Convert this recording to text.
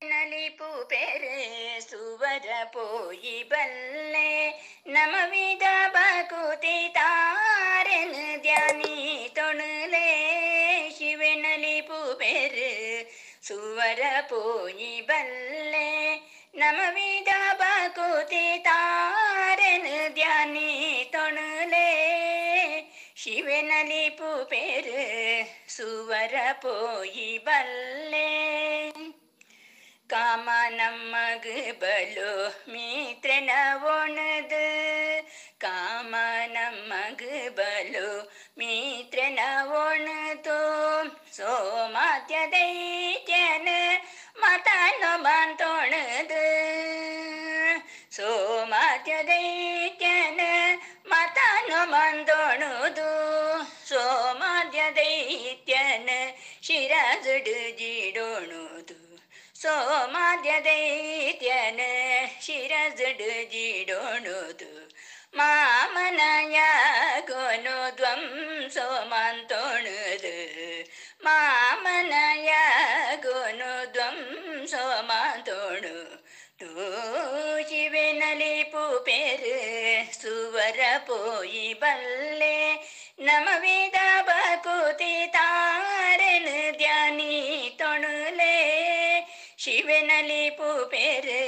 ನಲಿಪು ಪೆರೆ ಸುವರ ಪೋಯಿ ಬಲ್ಲೆ ನಮವಿದ ಬಕುತಿ ತಾರೆನ್ ಧ್ಯಾನಿ ತೊಣಲೆ ಶಿವನಲಿಪು ಪೆರೆ ಸುವರ ಪೋಯಿ ಬಲ್ಲೆ ನಮವಿದ ಬಕುತಿ ತಾರೆನ್ ಧ್ಯಾನಿ ತೊಣಲೆ ಶಿವನಲಿಪು ಪೆರೆ ಸುವರ ಪೋಯಿ ಬಲ್ಲೆ ಕಾಮ ನಮ್ಮಗ್ ಬಲು ಮಿತ್ರನ ಒಣದು ಕಾಮ ನಮ್ಮಗ್ ಬಲು ಮಿತ್ರನ ಒಣದು ಸೋಮಾತ್ಯ ದೈತ್ಯನ ಮತನು ಬಂತೊಣದು ಸೋಮಾತ್ಯ ದೈತ್ಯನ ಮತನು ಬಂದೊಣದು ಸೋಮಾತ್ಯ ದೈತ್ಯನ ಶಿರಜುಡು ಜಿಡೋಣುದು ಸೋಮಾದ್ಯ ದೈತ್ಯನ ಶಿರಜುಡು ಜಿಡೋಣುದು ಮಾಮನಯ ಗೊನು ಧ್ವಂಸೋ ಮಂತೊಣುದು ಮಾಮನಯ ಗೊನು ಧ್ವಂಸೋ ಮಂತೊಣು ತೂ ಶಿವನಲಿಪು ಪೆರೆ ಸುವರ ಪೋಯಿ ಬಲ್ಲೆ ನಮವಿದ ಬಕುತಿ ತಾರೆನ್ ಧ್ಯಾನಿ ತೊಣುಲೆ ಶಿವನಲಿಪು ಪೆರೆ